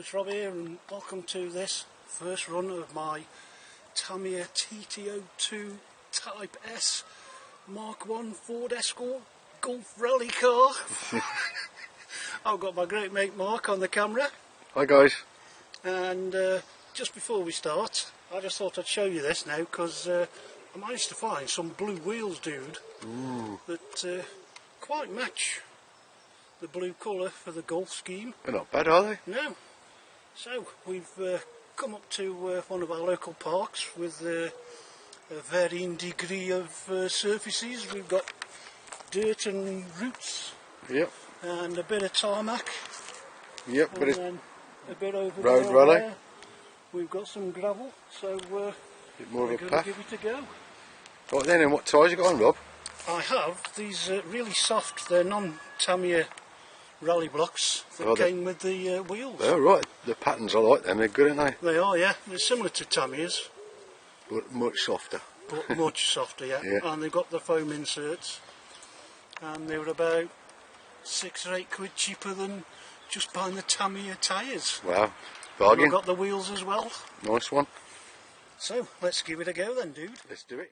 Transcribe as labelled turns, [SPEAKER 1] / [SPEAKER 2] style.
[SPEAKER 1] it's Rob here and welcome to this first run of my Tamiya TT-02 Type S Mark 1 Ford Escort Golf Rally car. I've got my great mate Mark on the camera.
[SPEAKER 2] Hi guys.
[SPEAKER 1] And just before we start, I just thought I'd show you this now because I managed to find some blue wheels, dude.
[SPEAKER 2] Ooh.
[SPEAKER 1] That quite match the blue colour for the golf scheme.
[SPEAKER 2] They're not bad, are they?
[SPEAKER 1] No. So we've come up to one of our local parks with a varying degree of surfaces. We've got dirt and roots.
[SPEAKER 2] Yep.
[SPEAKER 1] And a bit of tarmac.
[SPEAKER 2] Yep.
[SPEAKER 1] And
[SPEAKER 2] But
[SPEAKER 1] then a bit over
[SPEAKER 2] road
[SPEAKER 1] there.
[SPEAKER 2] rally.
[SPEAKER 1] We've got some gravel, so
[SPEAKER 2] bit more
[SPEAKER 1] we're
[SPEAKER 2] of a
[SPEAKER 1] going
[SPEAKER 2] path.
[SPEAKER 1] to give it a go.
[SPEAKER 2] Right then, and what tyres you got on, Rob?
[SPEAKER 1] I have these really soft, they're non-Tamiya rally blocks that came with the wheels.
[SPEAKER 2] Oh right, the patterns I like them, they're good, aren't they?
[SPEAKER 1] They are, yeah. They're similar to Tamiya's,
[SPEAKER 2] But much softer.
[SPEAKER 1] but much softer, yeah.
[SPEAKER 2] Yeah.
[SPEAKER 1] And they've got the foam inserts, and they were about 6 or 8 quid cheaper than just buying the Tamiya tyres.
[SPEAKER 2] Wow,
[SPEAKER 1] And
[SPEAKER 2] bargain.
[SPEAKER 1] I've got the wheels as well.
[SPEAKER 2] Nice one.
[SPEAKER 1] So let's give it a go then, dude.
[SPEAKER 2] Let's do it.